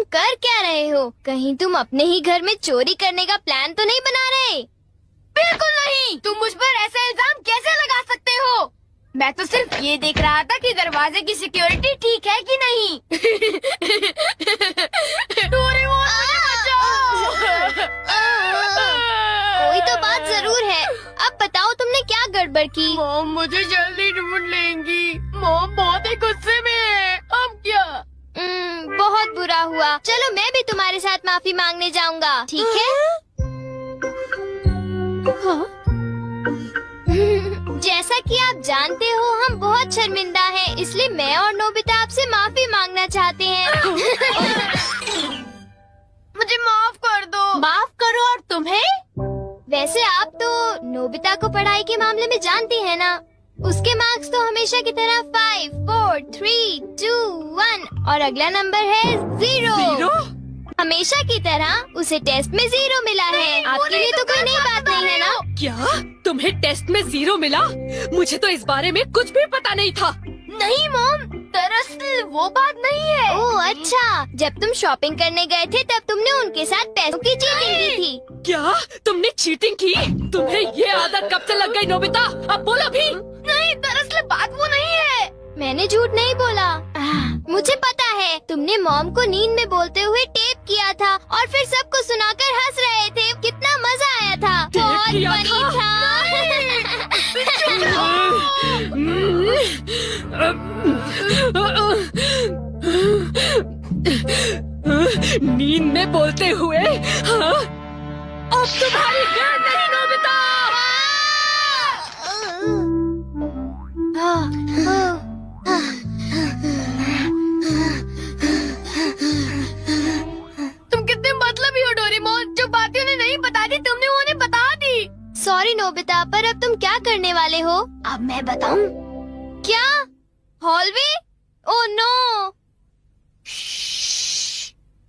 कर क्या रहे हो? कहीं तुम अपने ही घर में चोरी करने का प्लान तो नहीं बना रहे? बिल्कुल नहीं। तुम मुझ पर ऐसा इल्जाम कैसे लगा सकते हो? मैं तो सिर्फ ये देख रहा था कि दरवाजे की सिक्योरिटी ठीक है कि नहीं। डोरेमोन, मुझे बचाओ। कोई तो बात जरूर है। अब बताओ तुमने क्या गड़बड़ की? मॉम मुझे जल्दी ढूंढ लेंगी। मॉम बहुत ही गुस्से में है। अब क्या? बहुत बुरा हुआ। चलो मैं भी तुम्हारे साथ माफी मांगने जाऊंगा, ठीक है? जैसा कि आप जानते हो हम बहुत शर्मिंदा हैं, इसलिए मैं और नोबिता आपसे माफी मांगना चाहते हैं। मुझे माफ कर दो। माफ करो। और तुम्हें? वैसे आप तो नोबिता को पढ़ाई के मामले में जानती हैं ना? उसके मार्क्स तो हमेशा की तरह 5, 4, 3, 2, 1 और अगला नंबर है 0। हमेशा की तरह उसे टेस्ट में 0 मिला है। आपके लिए तो कोई नई बात नहीं है ना? क्या तुम्हें टेस्ट में 0 मिला? मुझे तो इस बारे में कुछ भी पता नहीं था। नहीं मॉम, दरअसल वो बात नहीं है। ओह अच्छा, जब तुम शॉपिंग करने गए थे तब तुमने उनके साथ पैसों की चीटिंग की थी। क्या तुमने चीटिंग की? तुम्हें ये आदत कब से लग गई नोबिता? अब बोलो भी। नहीं, दरअसल बात वो नहीं है। मैंने झूठ नहीं बोला। मुझे पता है, तुमने मॉम को नींद में बोलते हुए टेप किया था और फिर सबको सुनाकर हंस रहे थे। कितना मजा आया था। बहुत किया फनी था। नींद में बोलते हुए? हाँ? अब तुम्हारी गैर नहीं नोबिता। तुम कितने मतलबी हो डोरेमोन। जो बातें उन्हें नहीं बता दी तुमने वो उन्हें बता दी। सॉरी नोबिता, पर अब तुम क्या करने वाले हो? अब मैं बताऊं? क्या? हॉलवे? Oh no.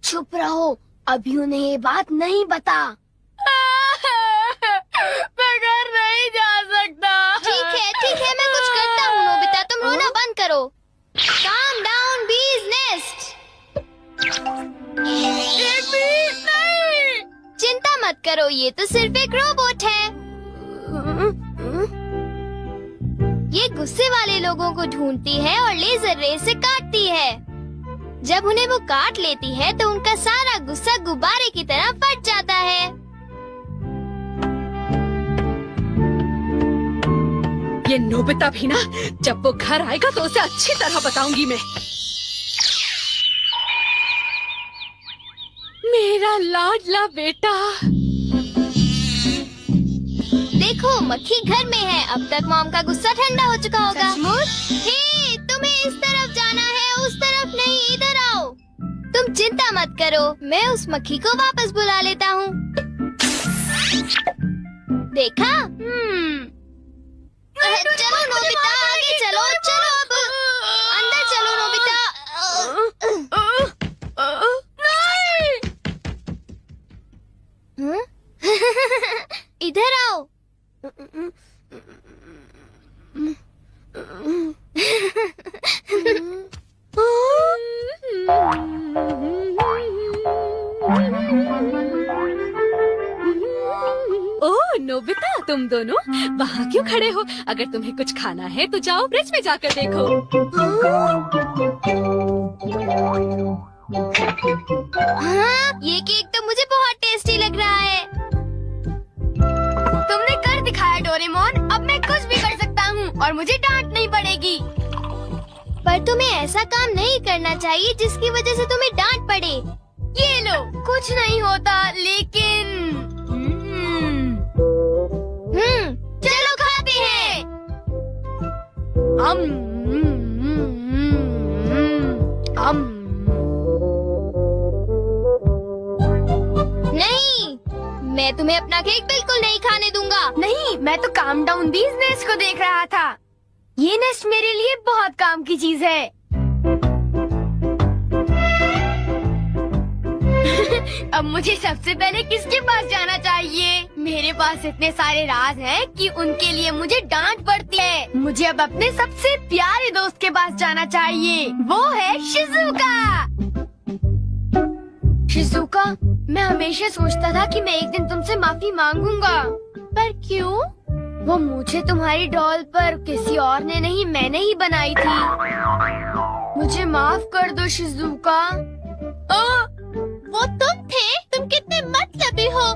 चुप रहो, अभी उन्हें ये बात नहीं बता। मैं घर नहीं जा सकता। ठीक है, मैं कुछ करता हूँ नोबिता, तुम रोना बंद करो। काम डाउन बीज नेस्ट। नहीं। चिंता मत करो, ये तो सिर्फ एक रोबोट है। ये गुस्से वाले लोगों को ढूंढती है और लेजर रे से काटती है। जब उन्हें वो काट लेती है तो उनका सारा गुस्सा गुब्बारे की तरह फट जाता है। ये नोबिता भी ना, जब वो घर आएगा तो उसे अच्छी तरह बताऊंगी मैं। मेरा लाडला बेटा। देखो मक्खी घर में है। अब तक मॉम का गुस्सा ठंडा हो चुका होगा। हे, तुम्हें इस तरफ जाना है, उस तरफ नहीं, इधर आओ। तुम चिंता मत करो, मैं उस मक्खी को वापस बुला लेता हूँ। देखा? चलो नोबिता, आगे चलो, चलो अब अंदर चलो नोबिता। इधर आओ। ओह नोबिता, तुम दोनों वहाँ क्यों खड़े हो? अगर तुम्हें कुछ खाना है तो जाओ ब्रिज में जाकर देखो। हाँ, ये केक तो मुझे बहुत टेस्टी लग रहा है। तुमने कर दिखाया डोरेमोन। अब मैं कुछ भी कर सकता हूँ और मुझे डांट नहीं पड़ेगी। पर तुम्हें ऐसा काम नहीं करना चाहिए जिसकी वजह से तुम्हें डांट पड़े। ये लो, कुछ नहीं होता, लेकिन चलो खाते हैं। नहीं, मैं तुम्हें अपना केक बिल्कुल नहीं खाने दूंगा। नहीं, मैं तो काम डाउन बीज नेस्ट को देख रहा था। ये नेस्ट मेरे लिए बहुत काम की चीज है। अब मुझे सबसे पहले किसके पास जाना चाहिए? मेरे पास इतने सारे राज हैं कि उनके लिए मुझे डांट पड़ती है। मुझे अब अपने सबसे प्यारे दोस्त के पास जाना चाहिए। वो है शिजुका। मैं हमेशा सोचता था कि मैं एक दिन तुमसे माफी मांगूंगा, पर क्यों? वो मुझे तुम्हारी डॉल पर किसी और ने नहीं, मैंने ही बनाई थी। मुझे माफ कर दो शिजुका। वो तुम थे? तुम कितने मतलबी हो।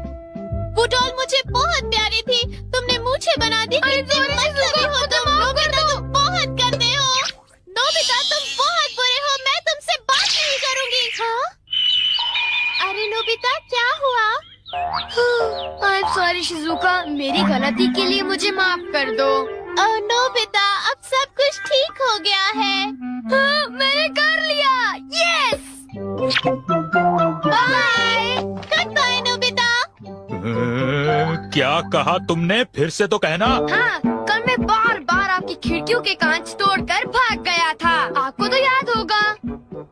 वो डॉल मुझे बहुत प्यारी थी, तुमने मुझे बना दी। कितने मतलबी हो तुम। नोबिता तुम बहुत गंदे हो। नोबिता तुम बहुत बुरे हो, मैं तुमसे बात नहीं करूँगी। हाँ? अरे नोबिता क्या हुआ? I'm sorry शिजुका, मेरी गलती के लिए मुझे माफ कर दो। नोबिता अब सब कुछ ठीक हो गया है। हाँ, मैंने कर लिया। Yes. Bye. Good bye Nobita. क्या कहा तुमने? फिर से तो कहना। हाँ, कल मैं बार बार आपकी खिड़कियों के कांच तोड़कर भाग गया था, आपको तो याद होगा।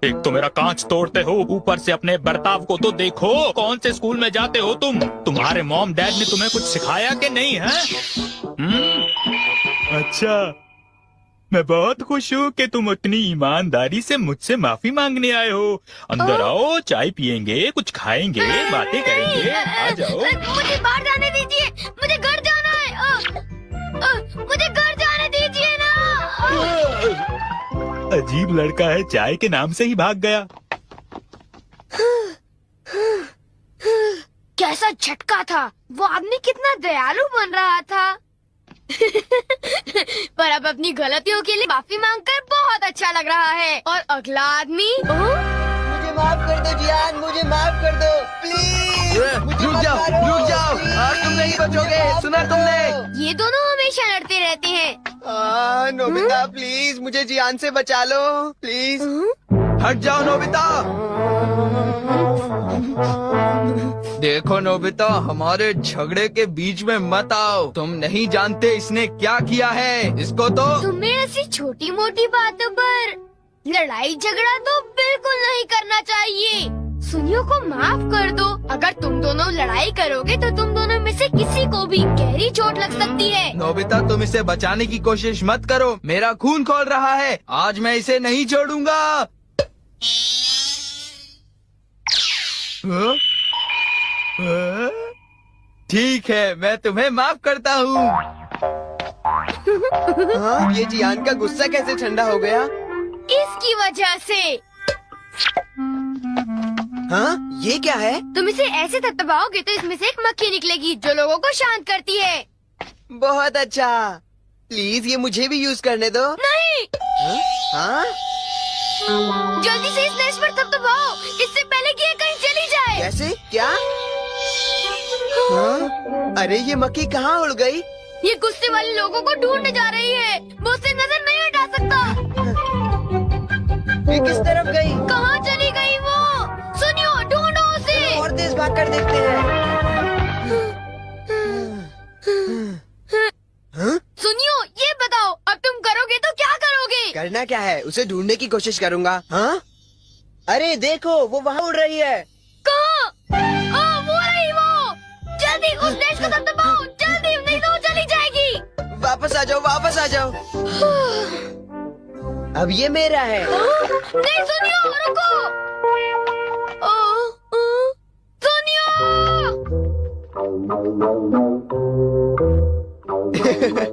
एक तो मेरा कांच तोड़ते हो, ऊपर से अपने बर्ताव को तो देखो। कौन से स्कूल में जाते हो तुम? तुम्हारे मॉम डैड ने तुम्हें कुछ सिखाया कि नहीं है? अच्छा, मैं बहुत खुश हूँ कि तुम उतनी ईमानदारी से मुझसे माफी मांगने आए हो। अंदर आओ, चाय पियेंगे, कुछ खाएंगे, बातें करेंगे। आ जाओ। मुझे बाहर जाने दीजिए, मुझे घर जाना है। मुझे घर जाने दीजिए ना। अजीब लड़का है, चाय के नाम से ही भाग गया। कैसा झटका था। वो आदमी कितना दयालु बन रहा था। पर अब अपनी गलतियों के लिए माफी मांगकर बहुत अच्छा लग रहा है। और अगला आदमी मुझे माफ कर दो जियान, मुझे माफ कर दो प्लीज। रुक जाओ, आज तुम नहीं बचोगे, सुना तुमने? ये दोनों हमेशा लड़ते रहते हैं। नोबिता प्लीज मुझे जियान से बचा लो प्लीज। हट जाओ नोबिता। देखो नोबिता, हमारे झगड़े के बीच में मत आओ। तुम नहीं जानते इसने क्या किया है। इसको तो तुम्हें ऐसी छोटी मोटी बातों पर लड़ाई झगड़ा तो बिल्कुल नहीं करना चाहिए। सुनियो को माफ कर दो। अगर तुम दोनों लड़ाई करोगे तो तुम दोनों में से किसी को भी गहरी चोट लग सकती है। नोबिता, तुम इसे बचाने की कोशिश मत करो। मेरा खून खौल रहा है, आज मैं इसे नहीं छोड़ूंगा। ठीक है, मैं तुम्हें माफ करता हूँ। ये जियान का गुस्सा कैसे ठंडा हो गया? इसकी वजह से। हाँ, ये क्या है? तुम इसे ऐसे थपथपाओगे तो इसमें से एक मक्खी निकलेगी जो लोगों को शांत करती है। बहुत अच्छा, प्लीज ये मुझे भी यूज करने दो। नहीं। हाँ? जल्दी से इस नेश पर थपथपाओ, इससे पहले कि ये कहीं चली जाए। कैसे? क्या? हाँ? अरे ये मक्खी कहाँ उड़ गई? ये गुस्से वाले लोगों को ढूंढने जा रही है। वो उससे नजर नहीं हटा सकता। ये किस तरफ गई? कहाँ चली गई वो? सुनियो, ढूंढो उसे। और तेज भाग कर देखते हैं। सुनियो, ये बताओ अब तुम करोगे तो क्या करोगे? करना क्या है? उसे ढूंढने की कोशिश करूँगा। हाँ? अरे देखो, वो वहाँ उड़ रही है। कहाँ? वो रही वो। जल्दी उस नेश को थपथपाओ, जल्दी, नहीं तो वो चली जाएगी। वापस आ जाओ, वापस आ जाओ। अब ये मेरा है। नहीं सुनियो, रुको। सुनियो।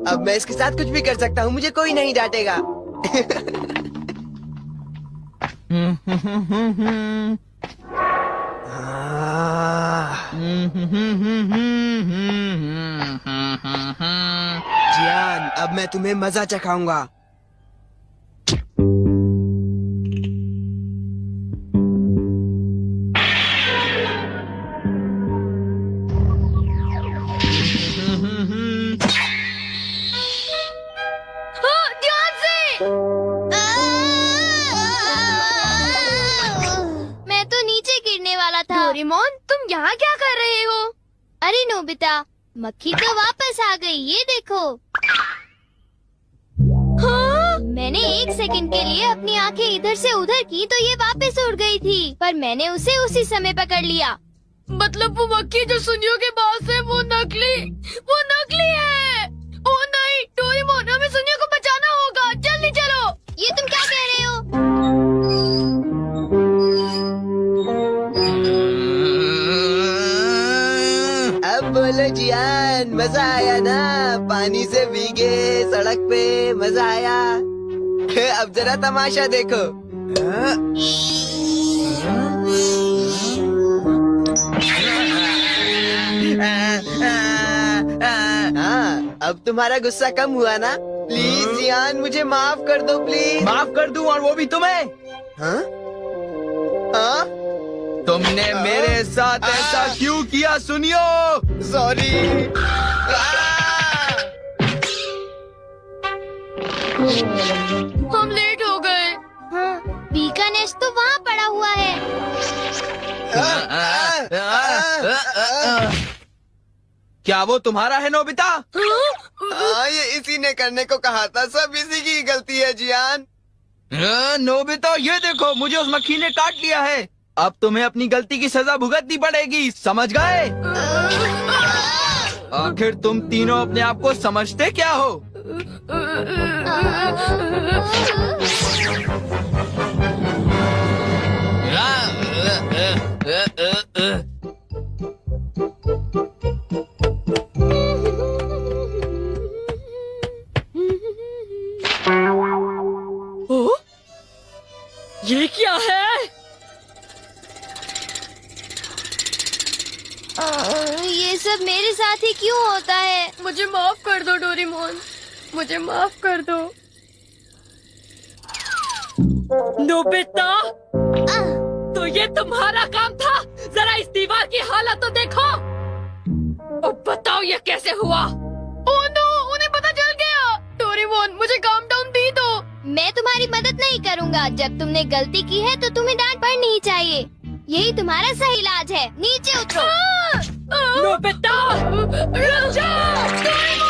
अब मैं इसके साथ कुछ भी कर सकता हूँ, मुझे कोई नहीं डांटेगा। जियान, अब मैं तुम्हें मजा चखाऊंगा। ध्यान से। मैं तो नीचे गिरने वाला था। डोरेमोन, तुम यहाँ क्या कर रहे हो? अरे नोबिता, मक्खी तो वापस आ गई, ये देखो। हाँ? मैंने 1 सेकंड के लिए अपनी आंखें इधर से उधर की तो ये वापस उड़ गई थी, पर मैंने उसे उसी समय पकड़ लिया। मतलब वो मक्खी जो सुनियो के पास है वो नकली है। ओ नहीं, डोरेमोन, हमें सुनियो को बचाना होगा, जल्दी चलो। ये तुम क्या कह रहे हो? जियान, मजा आया ना? पानी से भीगे सड़क पे, मजा आया। अब जरा तमाशा देखो। हाँ, अब तुम्हारा गुस्सा कम हुआ ना? प्लीज जियान, मुझे माफ कर दो प्लीज। माफ कर दूं, और वो भी तुम्हें? हाँ? हाँ? तुमने मेरे साथ ऐसा क्यों किया? सुनियो। सॉरी। हम लेट हो गए। हाँ, बी का नेस्ट तो वहाँ पड़ा हुआ है। क्या वो तुम्हारा है नोबिता? ये इसी ने करने को कहा था। सब इसी की गलती है जियान। नोबिता, ये देखो, मुझे उस मक्खी ने काट लिया है। अब तुम्हें अपनी गलती की सजा भुगतनी पड़ेगी, समझ गए? आखिर तुम तीनों अपने आप को समझते क्या हो? ओ, ये क्या है? ये सब मेरे साथ ही क्यों होता है? मुझे माफ कर दो डोरेमोन, मुझे माफ कर दो। नोबिता, तो ये तुम्हारा काम था? जरा इस दीवार की हालत तो देखो। अब बताओ ये कैसे हुआ? ओह नो, उन्हें पता चल गया। डोरेमोन, मुझे काम डाउन दी दो। मैं तुम्हारी मदद नहीं करूँगा। जब तुमने गलती की है तो तुम्हें डांट पड़नी ही चाहिए। यही तुम्हारा सही इलाज है। नीचे उतरो। नोबिता, रुक जाओ।